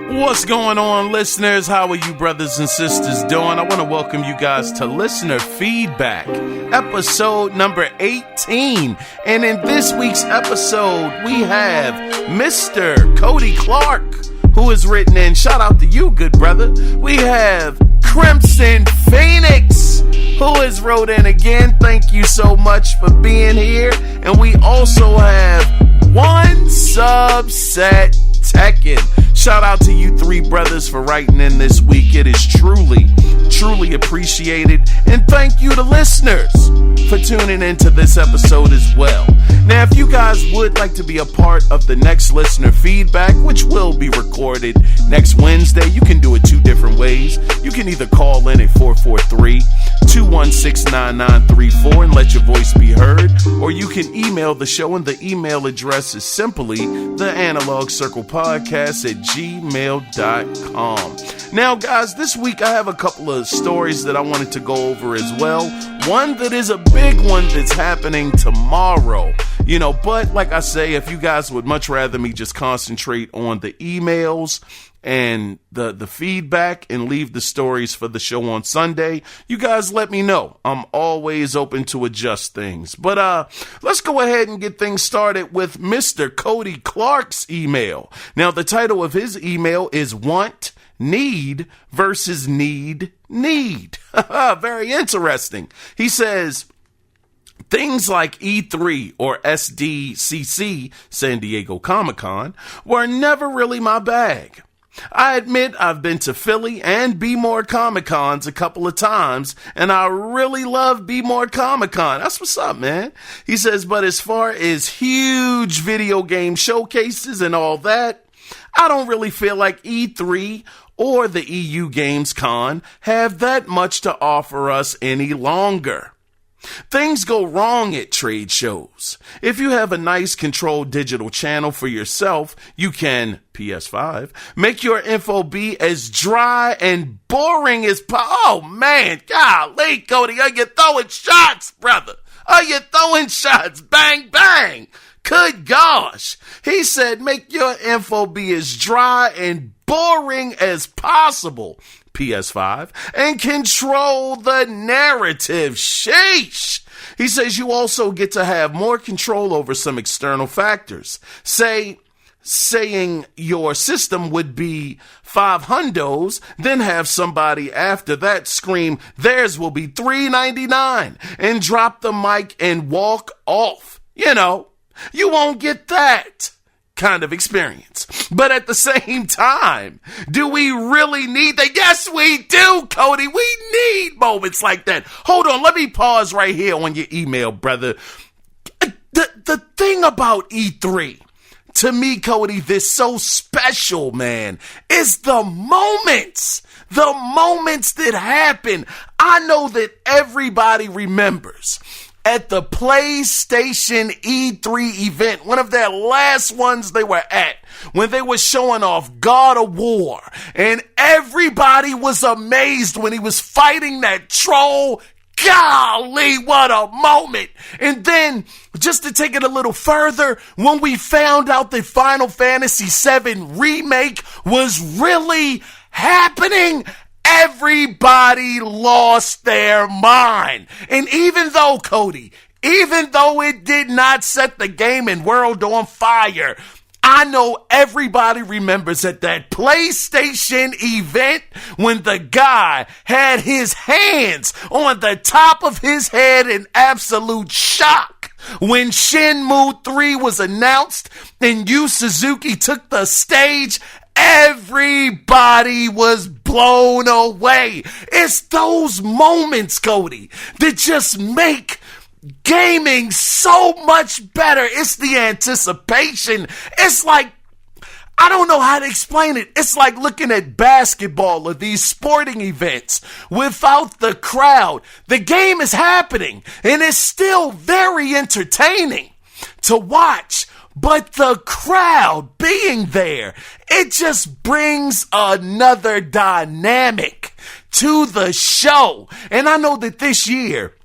What's going on, listeners? How are you brothers and sisters doing? I want to welcome you guys to Listener Feedback, episode number 18. And in this week's episode, we have Mr. Cody Clark, who has written in. Shout out to you, good brother. We have Crimson Phoenix, who has wrote in again. Thank you so much for being here. And we also have One Subset Tekken. Shout out to you three brothers for writing in this week. It is truly appreciated. And thank you to listeners for tuning into this episode as well. Now, if you guys would like to be a part of the next listener feedback, which will be recorded next Wednesday, you can do it two different ways. You can either call in at 443-216-9934 and let your voice be heard, or you can email the show, and the email address is simply theanalogcirclepodcast@gmail.com. Now, guys, this week I have a couple of stories that I wanted to go over as well. One that is a big one that's happening tomorrow. But like I say, if you guys would much rather me just concentrate on the emails and the feedback and leave the stories for the show on Sunday, you guys let me know. I'm always open to adjust things. But let's go ahead and get things started with Mr. Cody Clark's email. Now, the title of his email is Want, Need versus Need. Very interesting. He says, things like E3 or SDCC, San Diego Comic-Con, were never really my bag. I admit I've been to Philly and Be More Comic-Cons a couple of times, and I really love Be More Comic-Con. That's what's up, man. He says, but as far as huge video game showcases and all that, I don't really feel like E3 or the EU Games Con have that much to offer us any longer. Things go wrong at trade shows. If you have a nice controlled digital channel for yourself, you can, PS5, make your info be as dry and boring as Oh, man, golly, Cody, are you throwing shots, brother? Are you throwing shots? Bang, bang. Good gosh. He said, make your info be as dry and boring as possible, PS5, and control the narrative. Sheesh. He says you also get to have more control over some external factors. Saying your system would be $500, then have somebody after that scream, theirs will be $399, and drop the mic and walk off. You won't get that kind of experience. But at the same time, do we really need that? Yes, we do, Cody. We need moments like that. Hold on, let me pause right here on your email, brother. The thing about E3, to me, Cody, this so special, man, is the moments that happen. I know that everybody remembers at the PlayStation E3 event, one of their last ones they were at, when they were showing off God of War, and everybody was amazed when he was fighting that troll. Golly, what a moment. And then, just to take it a little further, when we found out that Final Fantasy VII Remake was really happening, everybody lost their mind. And even though, Cody, it did not set the game and world on fire, I know everybody remembers at that PlayStation event when the guy had his hands on the top of his head in absolute shock when Shenmue 3 was announced and Yu Suzuki took the stage. Everybody was blown away. It's those moments, Cody, that just make gaming so much better. It's the anticipation. It's like, I don't know how to explain it. It's like looking at basketball or these sporting events without the crowd. The game is happening and it's still very entertaining to watch. But the crowd being there, it just brings another dynamic to the show. And I know that this year,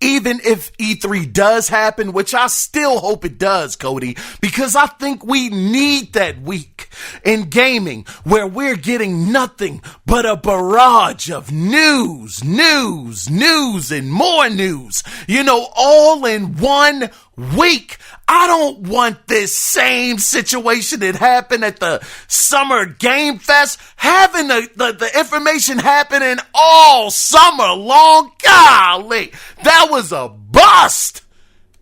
even if E3 does happen, which I still hope it does, Cody, because I think we need that week in gaming where we're getting nothing but a barrage of news, and more news, all in one week. I don't want this same situation that happened at the Summer Game Fest, having the information happening all summer long. Golly, that was a bust.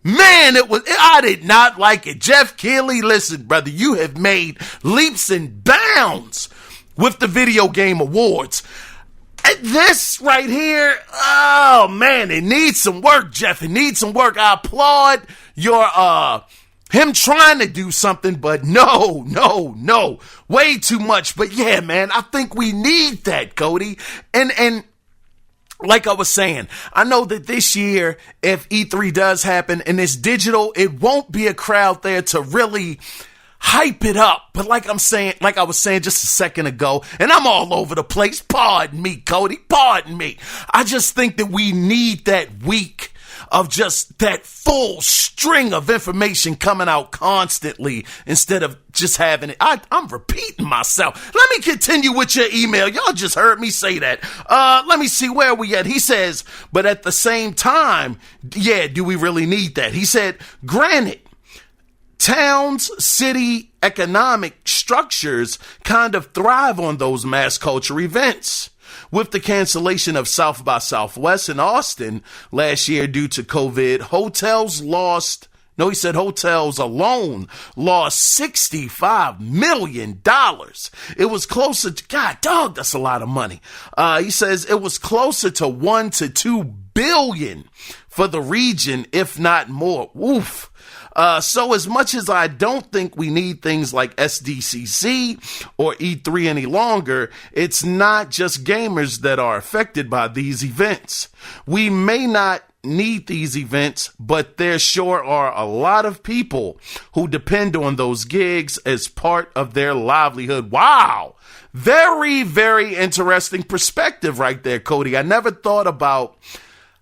Man, I did not like it. Jeff Keighley, listen, brother, you have made leaps and bounds with the Video Game Awards. This right here, oh man, it needs some work, Jeff. It needs some work. I applaud your him trying to do something, but no, way too much. But yeah, man, I think we need that, Cody. And like I was saying, I know that this year, if E3 does happen and it's digital, it won't be a crowd there to really hype it up. But like I was saying just a second ago, and I'm all over the place. Pardon me, Cody. Pardon me. I just think that we need that week of just that full string of information coming out constantly instead of just having it. I'm repeating myself. Let me continue with your email. Y'all just heard me say that. Let me see where we at. He says, but at the same time, yeah, do we really need that? He said, granted, towns, city, economic structures kind of thrive on those mass culture events. With the cancellation of South by Southwest in Austin last year due to COVID, hotels alone lost $65 million. It was closer to, God dog, that's a lot of money. He says it was closer to 1 to 2 billion for the region, if not more. Oof. So as much as I don't think we need things like SDCC or E3 any longer, it's not just gamers that are affected by these events. We may not need these events, but there sure are a lot of people who depend on those gigs as part of their livelihood. Wow. Very, very interesting perspective right there, Cody. I never thought about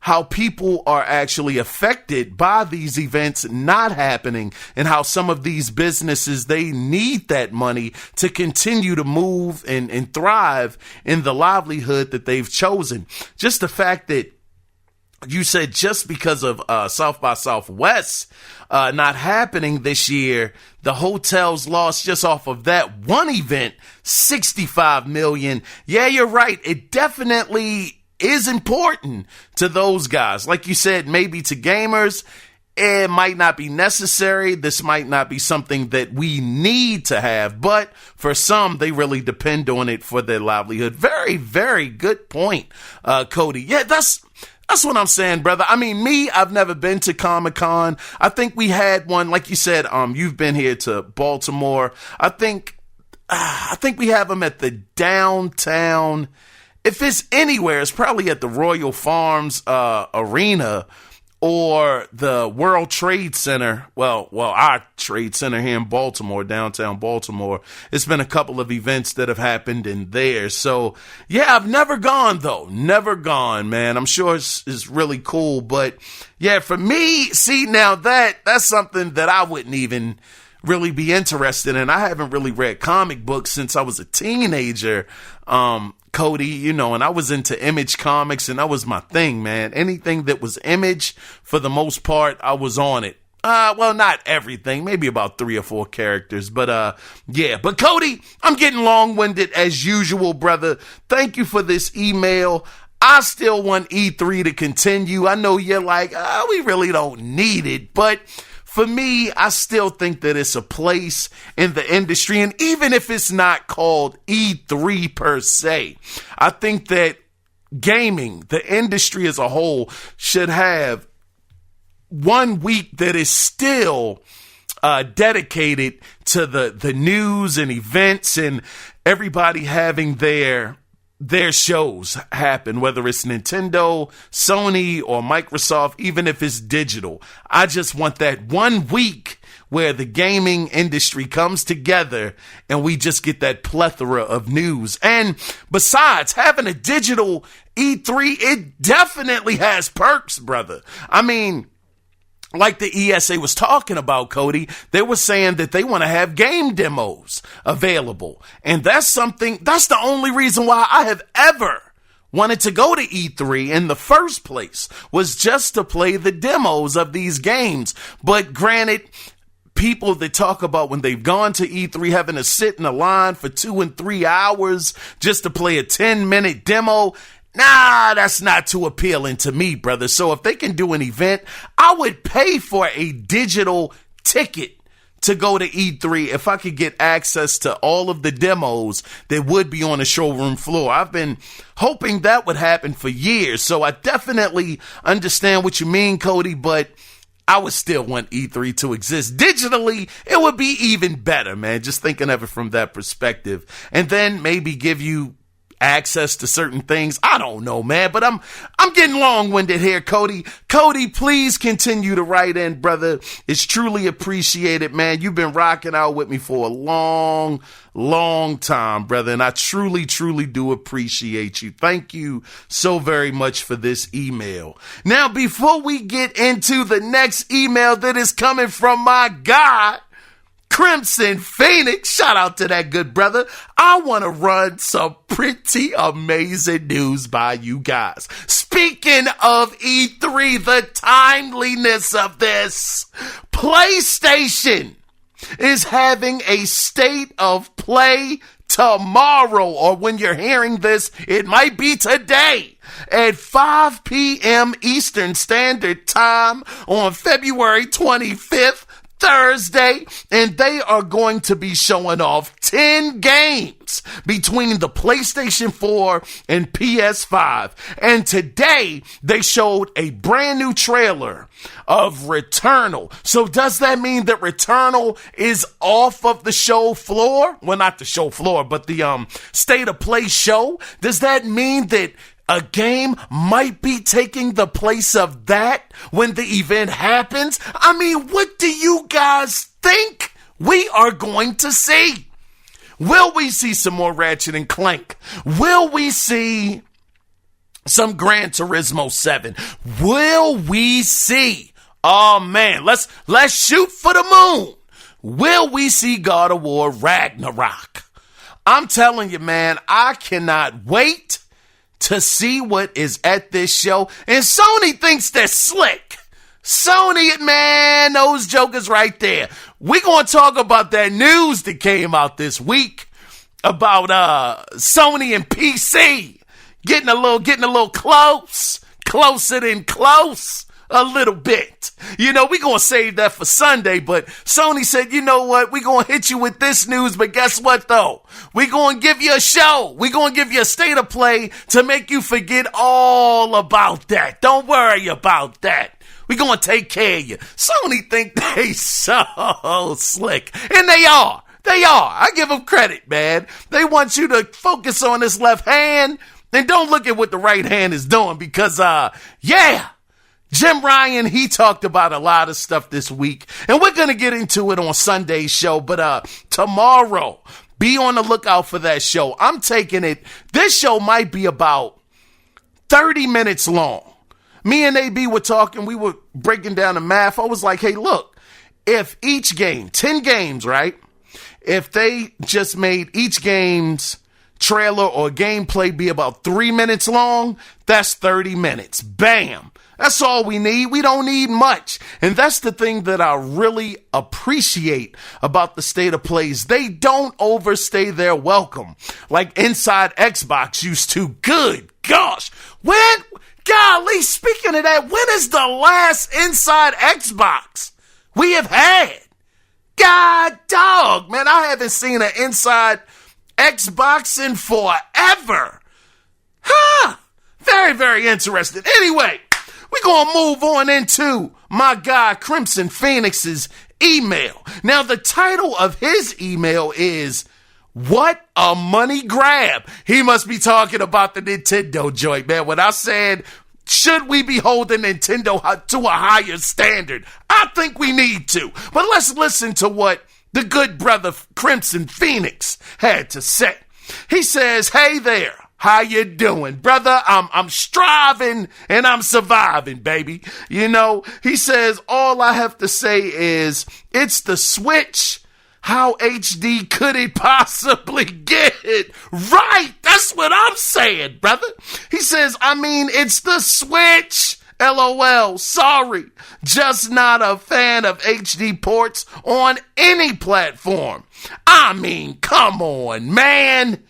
how people are actually affected by these events not happening and how some of these businesses, they need that money to continue to move and thrive in the livelihood that they've chosen. Just the fact that you said just because of South by Southwest not happening this year, the hotels lost just off of that one event, $65 million. Yeah, you're right. It definitely is important to those guys. Like you said, maybe to gamers, it might not be necessary. This might not be something that we need to have, but for some, they really depend on it for their livelihood. Very, very good point, Cody. Yeah, that's what I'm saying, brother. I mean, I've never been to Comic-Con. I think we had one, like you said, you've been here to Baltimore. I think we have them at the downtown. If it's anywhere, it's probably at the Royal Farms Arena or the World Trade Center. Well, our Trade Center here in Baltimore, downtown Baltimore. It's been a couple of events that have happened in there. So, yeah, I've never gone, though. Never gone, man. I'm sure it's really cool. But, yeah, for me, see, now that's something that I wouldn't even really be interested in. I haven't really read comic books since I was a teenager. Cody, and I was into Image Comics, and that was my thing, man. Anything that was Image, for the most part, I was on it. Well, not everything, maybe about 3 or 4 characters, but yeah. But Cody, I'm getting long-winded as usual, brother. Thank you for this email. I still want E3 to continue. I know you're like, we really don't need it, but for me, I still think that it's a place in the industry. And even if it's not called E3 per se, I think that gaming, the industry as a whole, should have one week that is still dedicated to the news and events and everybody having their shows happen, whether it's Nintendo, Sony, or Microsoft, even if it's digital. I just want that one week where the gaming industry comes together and we just get that plethora of news. And besides, having a digital E3, it definitely has perks, brother. I mean, like the ESA was talking about, Cody, they were saying that they want to have game demos available. And that's the only reason why I have ever wanted to go to E3 in the first place, was just to play the demos of these games. But granted, people that talk about when they've gone to E3 having to sit in a line for 2 and 3 hours just to play a 10-minute demo, nah, that's not too appealing to me, brother. So if they can do an event, I would pay for a digital ticket to go to E3 if I could get access to all of the demos that would be on the showroom floor. I've been hoping that would happen for years. So I definitely understand what you mean, Cody, but I would still want E3 to exist. Digitally, it would be even better, man. Just thinking of it from that perspective. And then maybe give you access to certain things. I don't know, man, but I'm getting long-winded here, Cody. Cody, please continue to write in, brother. It's truly appreciated, man. You've been rocking out with me for a long time, brother, and I truly do appreciate you. Thank you so very much for this email. Now, before we get into the next email that is coming from my guy, Crimson Phoenix, shout out to that good brother, I want to run some pretty amazing news by you guys. Speaking of E3, the timeliness of this, PlayStation is having a state of play tomorrow, or when you're hearing this, it might be today at 5 p.m. Eastern Standard Time on February 25th, Thursday, and they are going to be showing off 10 games between the PlayStation 4 and PS5. And today, they showed a brand new trailer of Returnal. So does that mean that Returnal is off of the show floor? Well, not the show floor, but the state of play show. Does that mean that a game might be taking the place of that when the event happens? I mean, what do you guys think we are going to see? Will we see some more Ratchet and Clank? Will we see some Gran Turismo 7? Will we see, oh man, let's shoot for the moon. Will we see God of War Ragnarok? I'm telling you, man, I cannot wait to see what is at this show. And Sony thinks they're slick. Sony, man, those jokers right there. We're going to talk about that news that came out this week about Sony and PC getting a little closer than close a little bit. You know, we're going to save that for Sunday, but Sony said, you know what, we're going to hit you with this news, but guess what, though? We're going to give you a show. We're going to give you a state of play to make you forget all about that. Don't worry about that. We're going to take care of you. Sony think they so slick, and they are. They are. I give them credit, man. They want you to focus on this left hand and don't look at what the right hand is doing because, Jim Ryan, he talked about a lot of stuff this week, and we're going to get into it on Sunday's show, but tomorrow, be on the lookout for that show. I'm taking it. This show might be about 30 minutes long. Me and AB were talking. We were breaking down the math. I was like, hey, look, if each game, 10 games, right? If they just made each game's trailer or gameplay be about 3 minutes long, that's 30 minutes. Bam. That's all we need. We don't need much. And that's the thing that I really appreciate about the state of plays. They don't overstay their welcome like Inside Xbox used to. Good gosh. Golly, speaking of that, when is the last Inside Xbox we have had? God dog, man, I haven't seen an Inside Xbox in forever. Very, very interesting. Anyway, we're going to move on into my guy Crimson Phoenix's email. Now, the title of his email is, What a Money Grab. He must be talking about the Nintendo joint, man. When I said should we be holding Nintendo to a higher standard? I think we need to. But let's listen to what the good brother Crimson Phoenix had to say. He says, "Hey there. How you doing, brother? I'm striving and I'm surviving, baby." You know, he says, "All I have to say is it's the Switch. How HD could it possibly get? Right, that's what I'm saying, brother." He says, it's the Switch. LOL, sorry. Just not a fan of HD ports on any platform. Come on, man.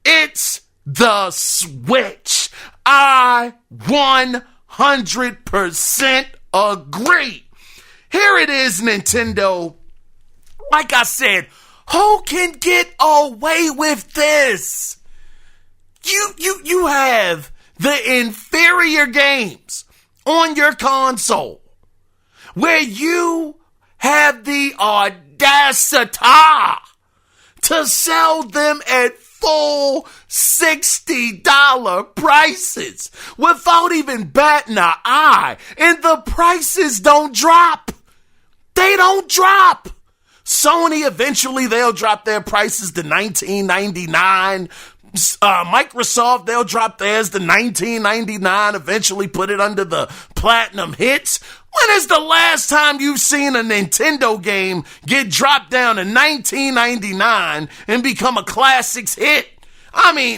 It's the Switch. I 100% agree. Here it is, Nintendo. Like I said, who can get away with this? You have the inferior games on your console where you have the audacity to sell them at full $60 prices without even batting an eye. And the prices don't drop. They don't drop. Sony, eventually they'll drop their prices to $19.99. Microsoft, they'll drop theirs to $19.99, eventually put it under the platinum hits. When is the last time you've seen a Nintendo game get dropped down to $19.99 and become a classics hit?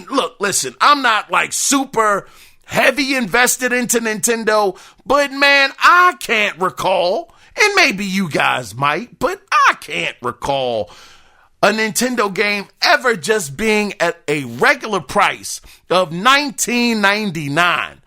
Look, listen, I'm not like super heavy invested into Nintendo, but man, I can't recall, and maybe you guys might, but I can't recall a Nintendo game ever just being at a regular price of $19.99.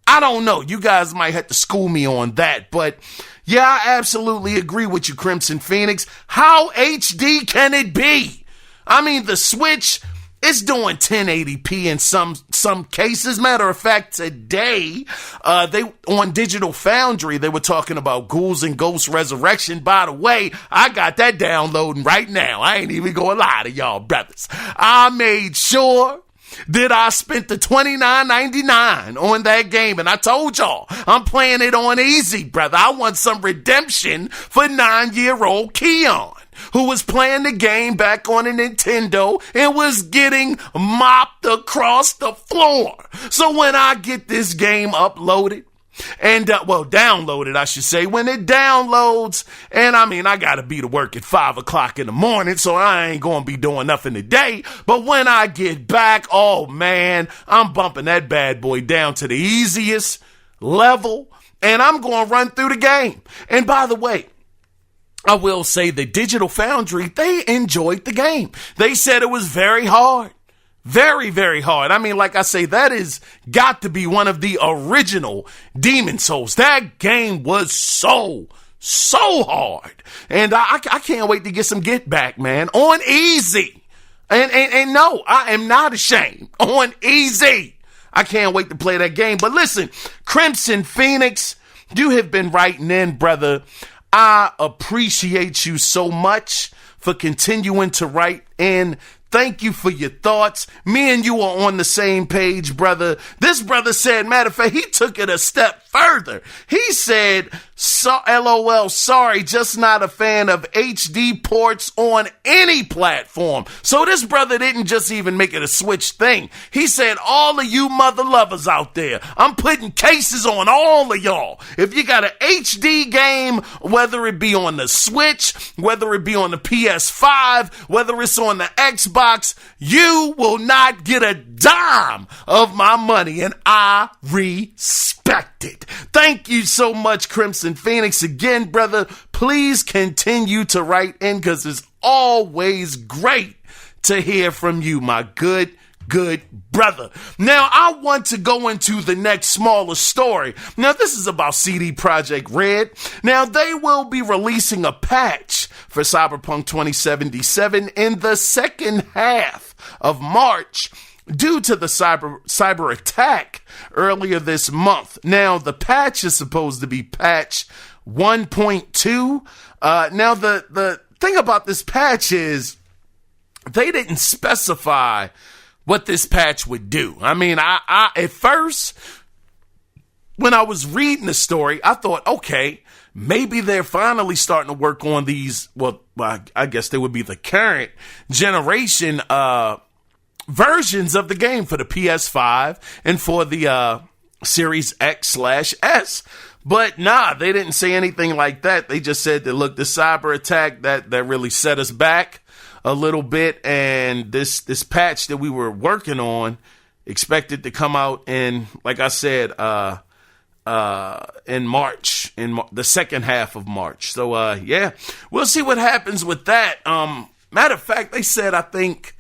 I don't know. You guys might have to school me on that, but yeah, I absolutely agree with you, Crimson Phoenix. How HD can it be? The Switch is doing 1080p in some cases. Matter of fact, today, they on Digital Foundry, they were talking about Ghouls and Ghosts Resurrection. By the way, I got that downloading right now. I ain't even gonna lie to y'all, brothers. I made sure that I spent the $29.99 on that game, and I told y'all, I'm playing it on easy, brother. I want some redemption for 9-year-old Keon, who was playing the game back on a Nintendo and was getting mopped across the floor. So when I get this game uploaded, and downloaded, I should say, when it downloads, and I gotta be to work at 5 o'clock in the morning, so I ain't gonna be doing nothing today, but when I get back, oh man, I'm bumping that bad boy down to the easiest level, and I'm gonna run through the game. And by the way, I will say that Digital Foundry, they enjoyed the game. They said it was very hard. Very, very hard. Like I say, that is got to be one of the original Demon Souls. That game was so hard. And I can't wait to get some get back, man. On easy. And no, I am not ashamed. On easy. I can't wait to play that game. But listen, Crimson Phoenix, you have been writing in, brother. I appreciate you so much for continuing to write in. Thank you for your thoughts. Me and you are on the same page, brother. This brother said, matter of fact, he took it a step further. He said, LOL, sorry, just not a fan of HD ports on any platform. So this brother didn't just even make it a Switch thing. He said, all of you mother lovers out there, I'm putting cases on all of y'all. If you got an HD game, whether it be on the Switch, whether it be on the PS5, whether it's on the Xbox, you will not get a dime of my money, and I respect it. Thank you so much, Crimson Phoenix. Again, brother, please continue to write in, because it's always great to hear from you, my good brother. Now, I want to go into the next smaller story. Now, this is about CD Projekt Red. Now, they will be releasing a patch for Cyberpunk 2077 in the second half of March due to the cyber attack earlier this month. Now, the patch is supposed to be patch 1.2. Now, the thing about this patch is they didn't specify what this patch would do. I at first, when I was reading the story, I thought, okay, maybe they're finally starting to work on these. Well, I guess they would be the current generation versions of the game for the PS5 and for the Series X/S. But nah, they didn't say anything like that. They just said that, look, the cyber attack that really set us back a little bit, and this patch that we were working on expected to come out in, like I said, in March, the second half of March. So yeah, we'll see what happens with that. Matter of fact, they said, I think,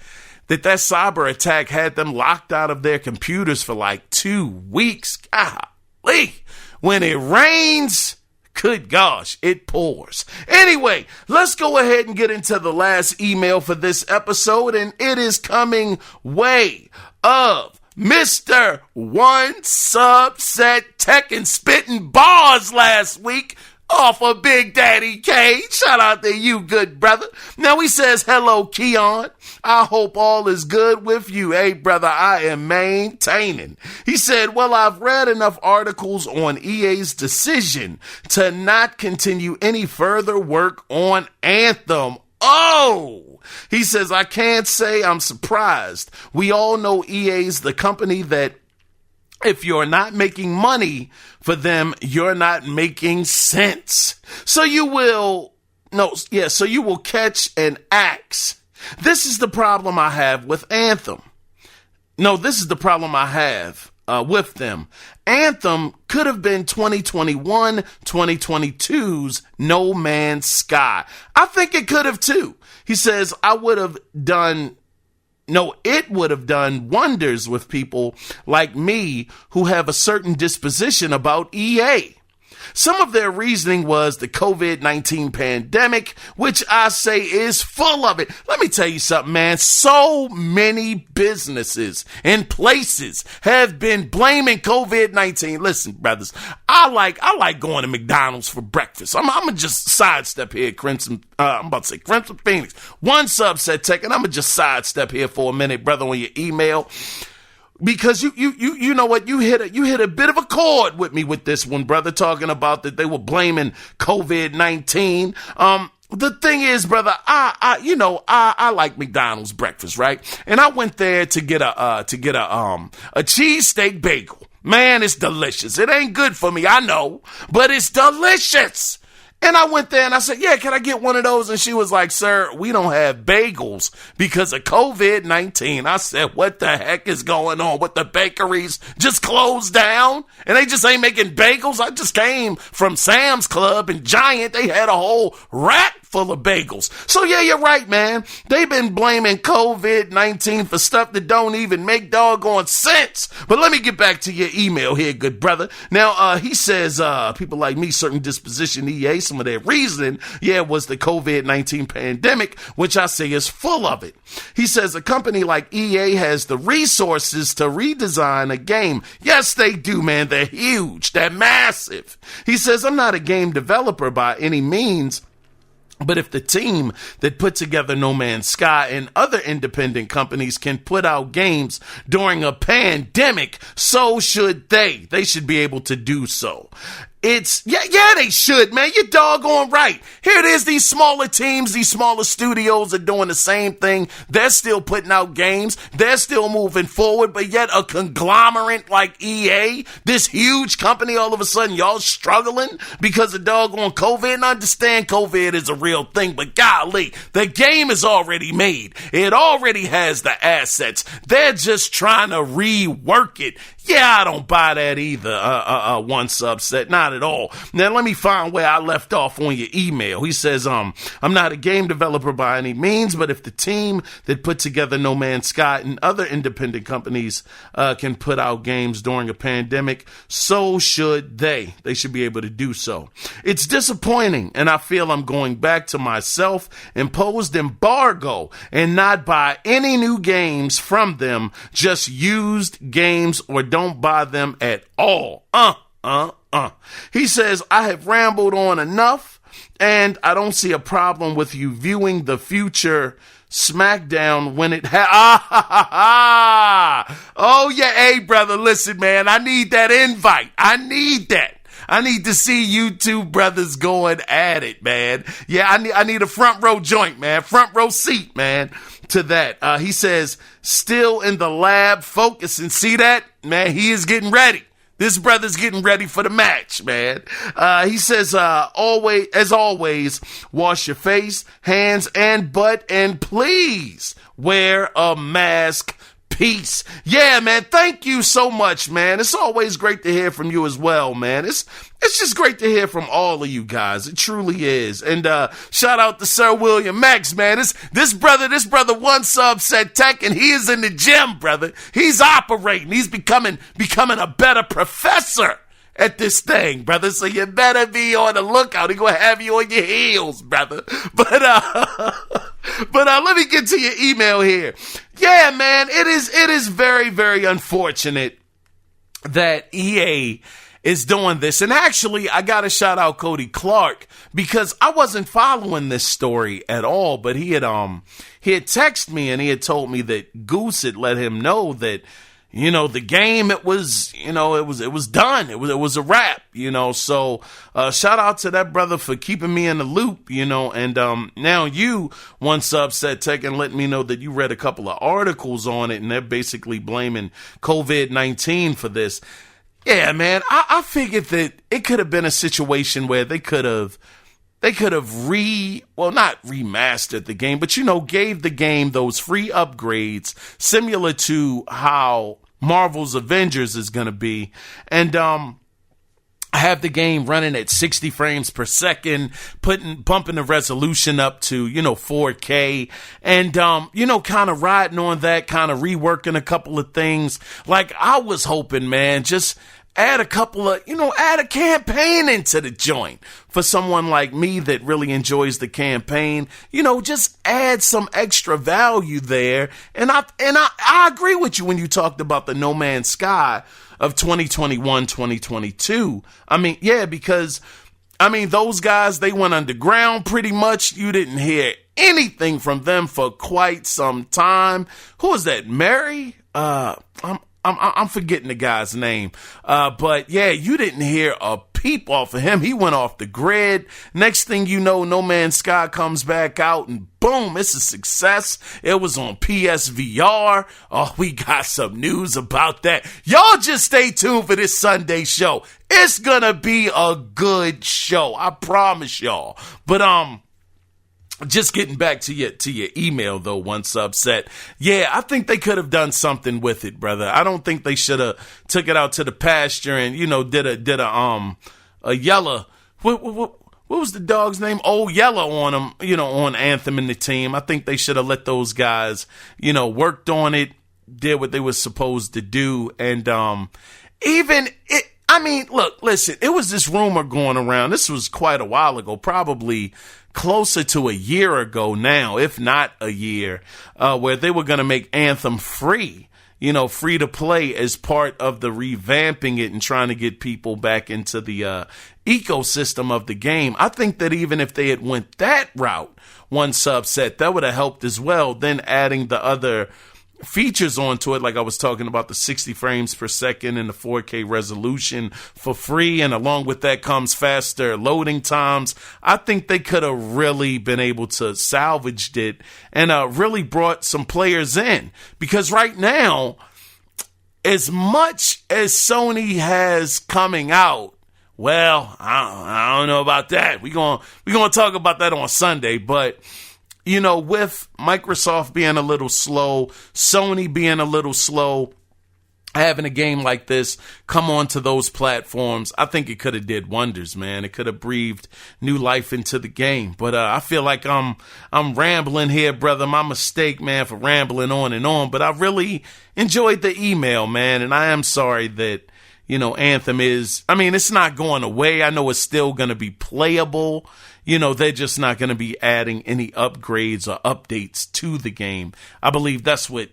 that cyber attack had them locked out of their computers for like 2 weeks. Golly. When it rains, good gosh, it pours. Anyway, let's go ahead and get into the last email for this episode, and it is coming way of Mr. One Subset Tech and spitting bars last week off of Big Daddy Kane. Shout out to you, good brother. Now he says, hello, Keon. I hope all is good with you. Hey, brother, I am maintaining. He said, well, I've read enough articles on EA's decision to not continue any further work on Anthem. Oh, he says, I can't say I'm surprised. We all know EA's the company that if you're not making money for them, you're not making sense. So you will catch an axe. This is the problem I have with Anthem. No, this is the problem I have with them. Anthem could have been 2021, 2022's No Man's Sky. I think it could have too. He says, it would have done wonders with people like me who have a certain disposition about EA. Some of their reasoning was the COVID-19 pandemic, which I say is full of it. Let me tell you something, man. So many businesses and places have been blaming COVID-19. Listen, brothers, I like going to McDonald's for breakfast. I'm gonna just sidestep here, Crimson Phoenix. One Subset Tech, and I'm gonna just sidestep here for a minute, brother, on your email. Because you know what, you hit a bit of a chord with me with this one, brother, talking about that they were blaming COVID-19. The thing is, brother, I like McDonald's breakfast, right? And I went there to get a cheesesteak bagel. Man, it's delicious. It ain't good for me, I know, but it's delicious. And I went there and I said, yeah, can I get one of those? And she was like, sir, we don't have bagels because of COVID-19. I said, what the heck is going on? What, the bakeries just closed down and they just ain't making bagels? I just came from Sam's Club and Giant. They had a whole rack full of bagels. So yeah, you're right, man. They've been blaming COVID-19 for stuff that don't even make doggone sense. But let me get back to your email here, good brother. Now, he says, people like me, certain disposition EA, some of their reasoning, was the COVID-19 pandemic, which I say is full of it. He says a company like EA has the resources to redesign a game. Yes, they do, man. They're huge. They're massive. He says, I'm not a game developer by any means, but if the team that put together No Man's Sky and other independent companies can put out games during a pandemic, so should they. They should be able to do so. They should, man. You're doggone right. Here it is. These smaller teams, these smaller studios are doing the same thing. They're still putting out games. They're still moving forward, but yet a conglomerate like EA, this huge company, all of a sudden y'all struggling because of doggone COVID. And I understand COVID is a real thing, but golly, the game is already made. It already has the assets. They're just trying to rework it. Yeah, I don't buy that either, One Subset, not at all. Now, let me find where I left off on your email. He says, I'm not a game developer by any means, but if the team that put together No Man's Sky and other independent companies can put out games during a pandemic, so should they. They should be able to do so. It's disappointing, and I feel I'm going back to my self-imposed embargo and not buy any new games from them, just used games, or don't buy them at all. He says, I have rambled on enough, and I don't see a problem with you viewing the future SmackDown when it Oh yeah, hey brother, listen man, I need that invite. I need that. I need to see you two brothers going at it, man. Yeah, I need a front row joint, man. Front row seat, man, to that. He says, still in the lab focusing. See that? Man, he is getting ready. This brother's getting ready for the match, man. He says, as always, wash your face, hands, and butt, and please wear a mask. Peace. Yeah, man. Thank you so much, man. It's always great to hear from you as well, man. It's just great to hear from all of you guys. It truly is. And shout out to Sir William Max, man. This brother one sub said tech, and he is in the gym, brother. He's operating. He's becoming a better professor at this thing, brother. So you better be on the lookout. He's gonna have you on your heels, brother. But let me get to your email here. Yeah, man, it is very, very unfortunate that EA is doing this. And actually, I gotta shout out Cody Clark because I wasn't following this story at all, but he had texted me and he had told me that Goose had let him know that, you know, the game, it was done. It was a wrap, you know. So, shout out to that brother for keeping me in the loop, you know. And, now you, one sub said tech and let me know that you read a couple of articles on it and they're basically blaming COVID-19 for this. Yeah, man, I figured that it could have been a situation where they could have not remastered the game, but, you know, gave the game those free upgrades similar to how Marvel's Avengers is going to be. And, have the game running at 60 frames per second, bumping the resolution up to, you know, 4K, and, you know, kind of riding on that, kind of reworking a couple of things. Like, I was hoping, man, just add a campaign into the joint for someone like me that really enjoys the campaign. You know, just add some extra value there. And I agree with you when you talked about the No Man's Sky of 2021, 2022. I mean, yeah, because, I mean, those guys, they went underground pretty much. You didn't hear anything from them for quite some time. Who was that? Mary? I'm forgetting the guy's name. But yeah, you didn't hear a peep off of him. He went off the grid. Next thing you know, No Man's Sky comes back out and boom, it's a success. It was on PSVR. Oh, we got some news about that. Y'all just stay tuned for this Sunday show. It's gonna be a good show. I promise y'all. But, just getting back to your email though, one subset. Yeah, I think they could have done something with it, brother. I don't think they should have took it out to the pasture and, you know, did a yellow. What was the dog's name? Oh, Yellow on him, you know, on Anthem and the team. I think they should have let those guys, you know, worked on it, did what they were supposed to do, and listen, it was this rumor going around. This was quite a while ago, probably closer to a year ago now, if not a year, where they were going to make Anthem free, you know, free to play as part of the revamping it and trying to get people back into the ecosystem of the game. I think that even if they had went that route, one subset, that would have helped as well. Then adding the other features onto it, like I was talking about the 60 frames per second and the 4K resolution for free, and along with that comes faster loading times. I think they could have really been able to salvage it and really brought some players in, because right now, as much as Sony has coming out, well, I don't know about that. We're gonna talk about that on Sunday, but you know, with Microsoft being a little slow, Sony being a little slow, having a game like this come onto those platforms, I think it could have did wonders, man. It could have breathed new life into the game. But I feel like I'm rambling here, brother. My mistake, man, for rambling on and on. But I really enjoyed the email, man. And I am sorry that, you know, Anthem is, I mean, it's not going away. I know it's still going to be playable. You know, they're just not going to be adding any upgrades or updates to the game. I believe that's what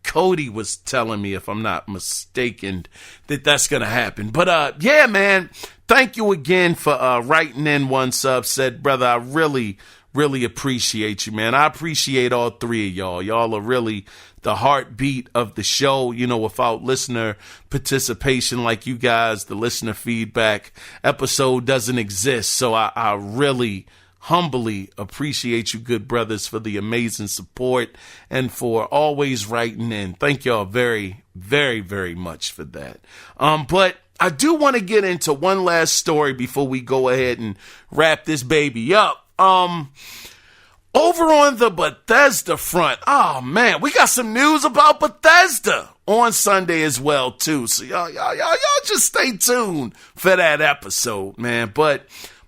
Cody was telling me, if I'm not mistaken, that's going to happen. But, yeah, man, thank you again for writing in, one sub said, brother, I really, really appreciate you, man. I appreciate all three of y'all. Y'all are really the heartbeat of the show. You know, without listener participation like you guys, the listener feedback episode doesn't exist. So I really humbly appreciate you good brothers for the amazing support and for always writing in. Thank y'all very, very, very much for that. But I do want to get into one last story before we go ahead and wrap this baby up. Over on the Bethesda front, oh man, we got some news about Bethesda on Sunday as well too. So y'all just stay tuned for that episode, man. But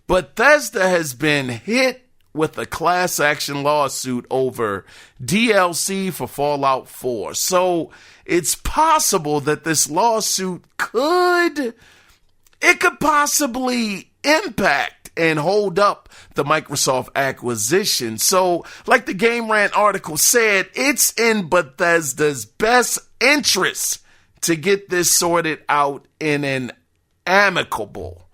Bethesda has been hit with a class action lawsuit over DLC for Fallout 4. So it's possible that this lawsuit could possibly impact and hold up the Microsoft acquisition. So, like the Game Rant article said, it's in Bethesda's best interest to get this sorted out in an amicable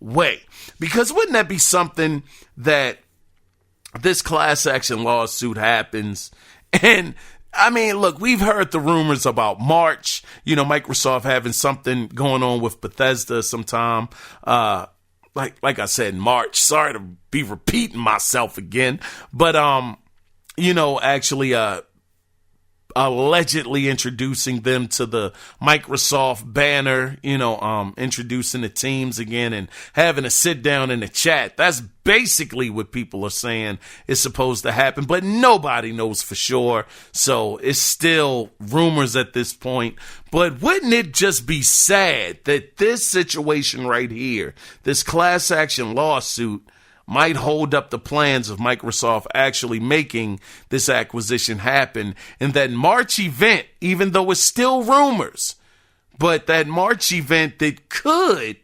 way. Because wouldn't that be something that this class action lawsuit happens and I mean, look, we've heard the rumors about March, Microsoft having something going on with Bethesda sometime. Like I said, March. Sorry to be repeating myself again, but, actually, allegedly introducing them to the Microsoft banner, introducing the teams again and having a sit down in the chat. That's basically what people are saying is supposed to happen, but nobody knows for sure. So it's still rumors at this point. But wouldn't it just be sad that this situation right here, this class action lawsuit, might hold up the plans of Microsoft actually making this acquisition happen. And that March event, even though it's still rumors, but that March event that could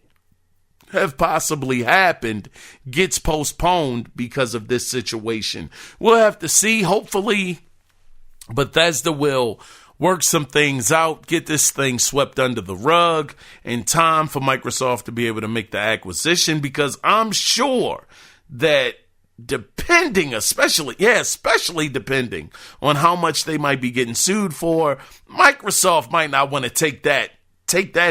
have possibly happened gets postponed because of this situation. We'll have to see. Hopefully, Bethesda will work some things out, get this thing swept under the rug in time for Microsoft to be able to make the acquisition, because I'm sure that especially depending on how much they might be getting sued for, Microsoft might not want to take that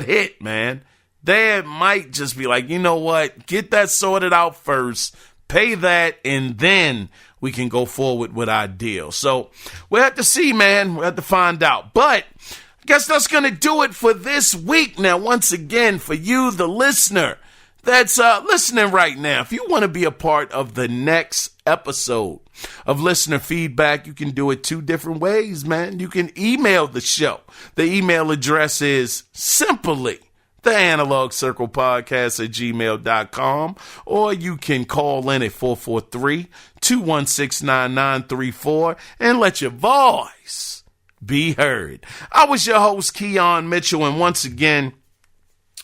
hit, man. They might just be like, you know what, get that sorted out first, pay that, and then we can go forward with our deal. So we'll have to see, man. We'll have to find out. But I guess that's going to do it for this week. Now, once again, for you, the listener that's listening right now, if you want to be a part of the next episode of listener feedback, you can do it two different ways, man. You can email the show. The email address is simply theanalogcirclepodcast@gmail.com, or you can call in at 443-216-9934 and let your voice be heard. I was your host, Keon Mitchell, and once again,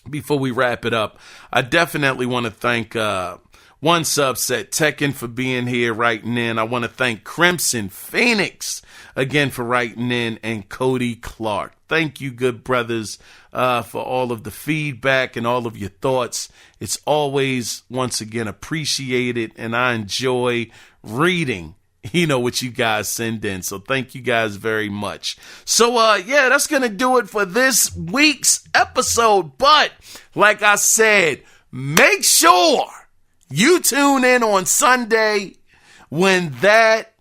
before we wrap it up, I definitely want to thank One Subset Tekken for being here, writing in. I want to thank Crimson Phoenix again for writing in, and Cody Clark. Thank you, good brothers, for all of the feedback and all of your thoughts. It's always, once again, appreciated, and I enjoy reading what you guys send in. So thank you guys very much. So, that's going to do it for this week's episode. But like I said, make sure you tune in on Sunday when that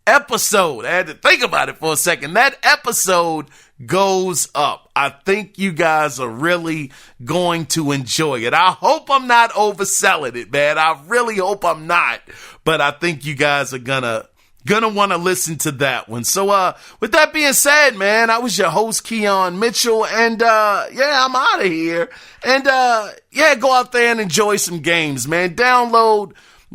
episode, I had to think about it for a second, that episode goes up. I think you guys are really going to enjoy it. I hope I'm not overselling it, man. I really hope I'm not. But I think you guys are gonna want to listen to that one. So with that being said, man, I was your host, Keon Mitchell, and I'm out of here. And go out there and enjoy some games, man. Download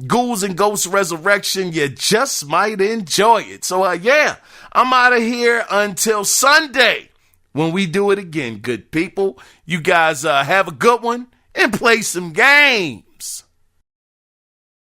Ghouls and Ghosts Resurrection. You just might enjoy it. So I'm out of here until Sunday when we do it again, good people. You guys have a good one and play some games.